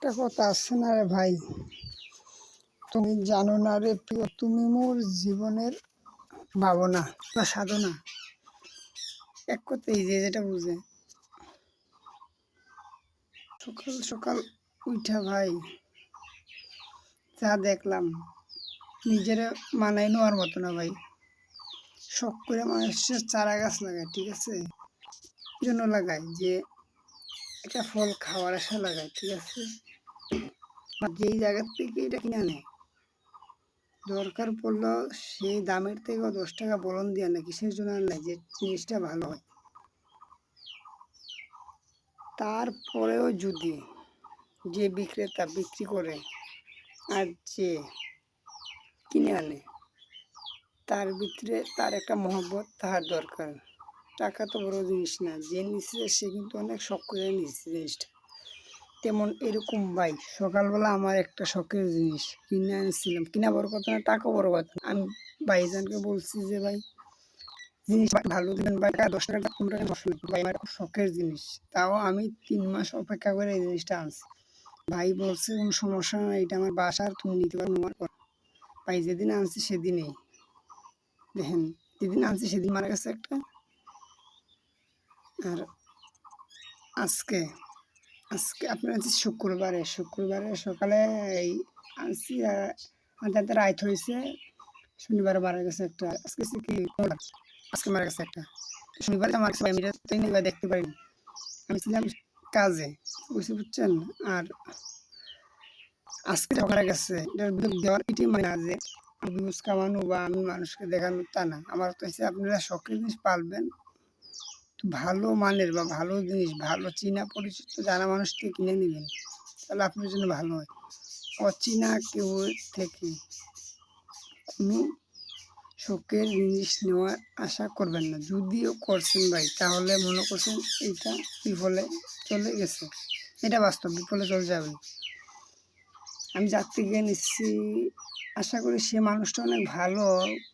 একটা কথা আছে না রে ভাই, তুমি জানো না রে প্রিয়, তুমি মোর জীবনের ভাবনা বা সাধনা। এক কথাই যে যেটা বুঝে। সকাল সকাল উঠা ভাই যা দেখলাম, নিজের মানাই নেওয়ার মতো না ভাই। শখ করে মানুষের চারা গাছ লাগায়, ঠিক আছে, এই জন্য লাগায় যে এটা ফল খাওয়ার আশা লাগায়, ঠিক আছে। যেই জায়গা থেকে এটা কিনে আনে, দরকার পড়লো সেই দামের থেকেও 10 টাকা বলন দিয়ে না, কিসের জন্য আনলে যে জিনিসটা ভালো হয়। তারপরেও যদি যে বিক্রেতা বিক্রি করে আর যে কিনে আনে, তার ভিতরে তার একটা মহব্বত তাহার দরকার। টাকা তো বড় জিনিস না, যে নিচ্ছে সে কিন্তু অনেক শখ করে নিচ্ছে জিনিসটা। তেমন এরকম ভাই, সকালবেলা আমার একটা শখের জিনিস কিনে আনছিলাম, কিনা বড় কথা না, টাকা বড় কথা না। আমি ভাইজানকে বলছি যে ভাই জিনিস ভালো দিবেন ভাই, 10 টাকা 15 টাকা নষ্ট ভাই, আমার খুব শখের জিনিস। তাও আমি 3 মাস অপেক্ষা করে এই জিনিসটা আনছি। ভাই বলছে কোনো সমস্যা না, এটা আমার বাসার, তুমি নিতে পারো নেওয়ার পর। ভাই যেদিন আনছি সেদিনেই দেখেন, যেদিন আনছি সেদিন মারা গেছে একটা। আর আজকে আজকে আপনার আনছি শুক্রবারে সকালে এই আনছি, আর আনতে রাইত হয়েছে। শনিবারে মারা গেছে একটা, আজকে কি আজকে মারা গেছে একটা। শনিবারে মারা গেছে, আমি দেখতে পারিনি, আমি ছিলাম কাজে, বুঝছেন। আর আজকে মারা গেছে, এটার দেওয়ার এটি মানে না যে ভিউজ কামানো বা আমি মানুষকে দেখানো, তা না। আমার তো হচ্ছে আপনারা শখের জিনিস পালবেন, তো ভালো মানের বা ভালো জিনিস, ভালো চীনা পরিচিত জানা মানুষ থেকে কিনে নেবেন, তাহলে আপনার জন্য ভালো হয়। অচেনা কেউ থেকে কোনো শখের জিনিস নেওয়ার আশা করবেন না। যদিও করছেন ভাই, তাহলে মনে করছেন এইটা বিফলে চলে গেছে, এটা বাস্তব, বিফলে চলে যাবে। আমি যার থেকে নিচ্ছি আশা করি সে মানুষটা অনেক ভালো,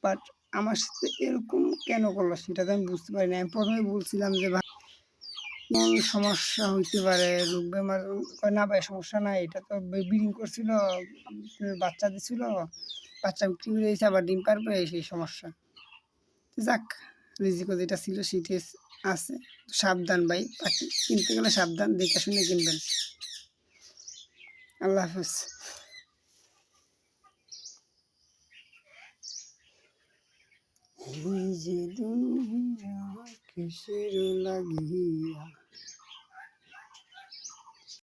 বাট আমার সাথে এরকম কেন করলো সেটা তো আমি বুঝতে পারি না। আমি প্রথমে বলছিলাম যে ভাই কোন সমস্যা হইতে পারে, রোগ বেমার, না ভাই সমস্যা নাই, এটা তো ব্রিডিং করছিল, বাচ্চা দিছিল, বাচ্চা বিক্রি করে দিয়েছে, আবার ডিম পারবে, সেই সমস্যা। যাক, রিজিকও যেটা ছিল সেটাই আছে। সাবধান ভাই, পাখি কিনতে গেলে সাবধান, দেখে শুনে কিনবেন। আল্লাহ হাফেজ। এই যে দুনিয়া কিসের লাগিয়া